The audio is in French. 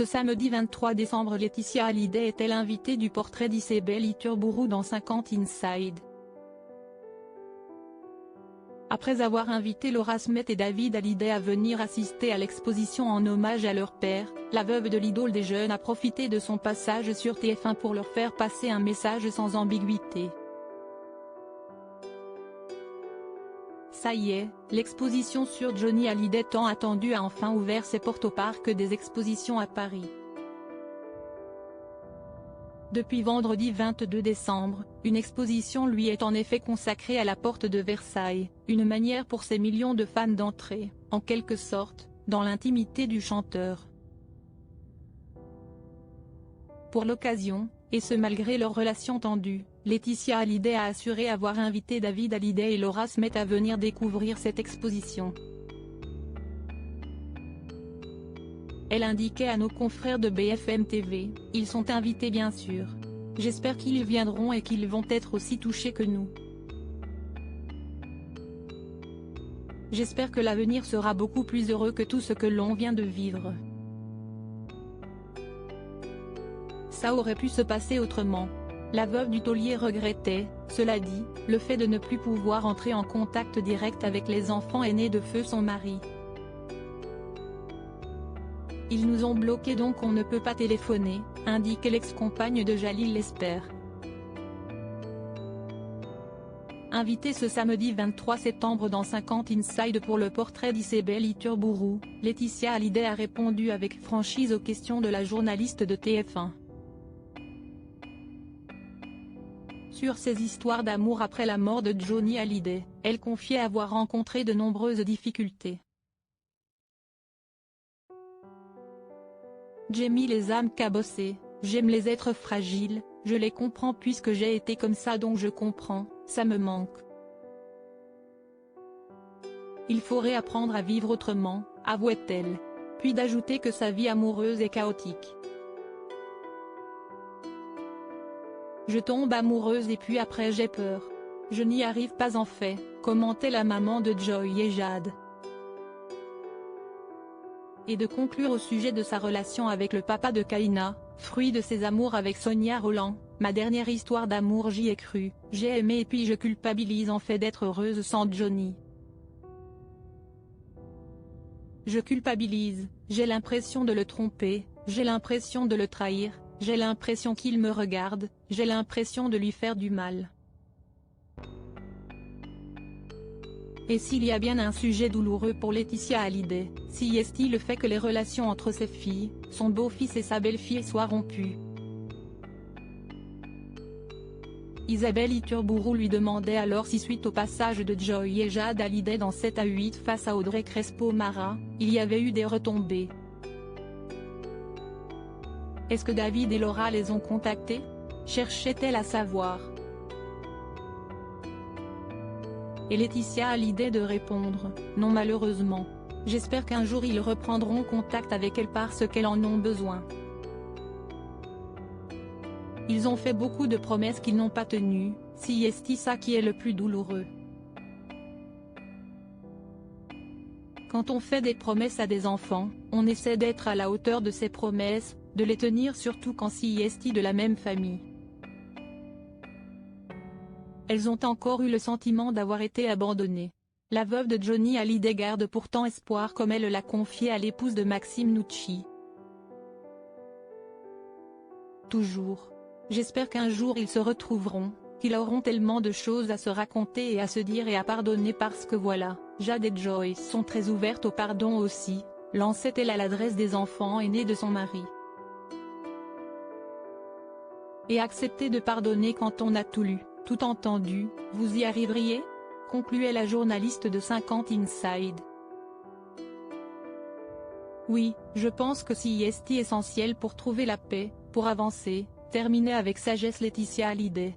Ce samedi 23 décembre, Laetitia Hallyday était l'invitée du portrait d'Isabelle Iturburu dans 50 Inside. Après avoir invité Laura Smet et David Hallyday à venir assister à l'exposition en hommage à leur père, la veuve de l'idole des jeunes a profité de son passage sur TF1 pour leur faire passer un message sans ambiguïté. Ça y est, l'exposition sur Johnny Hallyday tant attendue a enfin ouvert ses portes au parc des expositions à Paris. Depuis vendredi 22 décembre, une exposition lui est en effet consacrée à la porte de Versailles, une manière pour ces millions de fans d'entrer, en quelque sorte, dans l'intimité du chanteur. Pour l'occasion, et ce malgré leur relation tendue, Laetitia Hallyday a assuré avoir invité David Hallyday et Laura Smet à venir découvrir cette exposition. Elle indiquait à nos confrères de BFM TV, « Ils sont invités bien sûr. J'espère qu'ils viendront et qu'ils vont être aussi touchés que nous. J'espère que l'avenir sera beaucoup plus heureux que tout ce que l'on vient de vivre. Ça aurait pu se passer autrement. » La veuve du taulier regrettait, cela dit, le fait de ne plus pouvoir entrer en contact direct avec les enfants aînés de feu son mari. Ils nous ont bloqués donc on ne peut pas téléphoner, indique l'ex-compagne de Jalil Lesper. Invitée ce samedi 23 septembre dans 50 Inside pour le portrait d'Isabelle Iturburu, Laetitia Hallyday a répondu avec franchise aux questions de la journaliste de TF1. Sur ses histoires d'amour après la mort de Johnny Hallyday, elle confiait avoir rencontré de nombreuses difficultés. J'aime les âmes cabossées, j'aime les êtres fragiles, je les comprends puisque j'ai été comme ça donc je comprends, ça me manque. Il faut réapprendre à vivre autrement, avouait-elle. Puis d'ajouter que sa vie amoureuse est chaotique. Je tombe amoureuse et puis après j'ai peur. Je n'y arrive pas en fait, commentait la maman de Joy et Jade. Et de conclure au sujet de sa relation avec le papa de Kaina, fruit de ses amours avec Sonia Rolland, ma dernière histoire d'amour j'y ai cru, j'ai aimé et puis je culpabilise en fait d'être heureuse sans Johnny. Je culpabilise, j'ai l'impression de le tromper, j'ai l'impression de le trahir, j'ai l'impression qu'il me regarde, j'ai l'impression de lui faire du mal. Et s'il y a bien un sujet douloureux pour Laetitia Hallyday, si est-il le fait que les relations entre ses filles, son beau-fils et sa belle-fille soient rompues. Isabelle Iturburu lui demandait alors si suite au passage de Joy et Jade Hallyday dans 7 à 8 face à Audrey Crespo-Mara, il y avait eu des retombées. Est-ce que David et Laura les ont contactés? Cherchait-elle à savoir. Et Laetitia Hallyday de répondre, non malheureusement. J'espère qu'un jour ils reprendront contact avec elle parce qu'elles en ont besoin. Ils ont fait beaucoup de promesses qu'ils n'ont pas tenues, si est ça qui est le plus douloureux. Quand on fait des promesses à des enfants, on essaie d'être à la hauteur de ces promesses, de les tenir surtout quand si est de la même famille. Elles ont encore eu le sentiment d'avoir été abandonnées. La veuve de Johnny Hallyday garde pourtant espoir comme elle l'a confié à l'épouse de Maxime Nucci. Toujours. J'espère qu'un jour ils se retrouveront, qu'ils auront tellement de choses à se raconter et à se dire et à pardonner parce que voilà, Jade et Joy sont très ouvertes au pardon aussi, lançait-elle à l'adresse des enfants aînés de son mari. Et accepter de pardonner quand on a tout lu, tout entendu, vous y arriveriez? Concluait la journaliste de 50 Inside. Oui, je pense que c'est essentiel pour trouver la paix, pour avancer, terminait avec sagesse Laetitia Hallyday.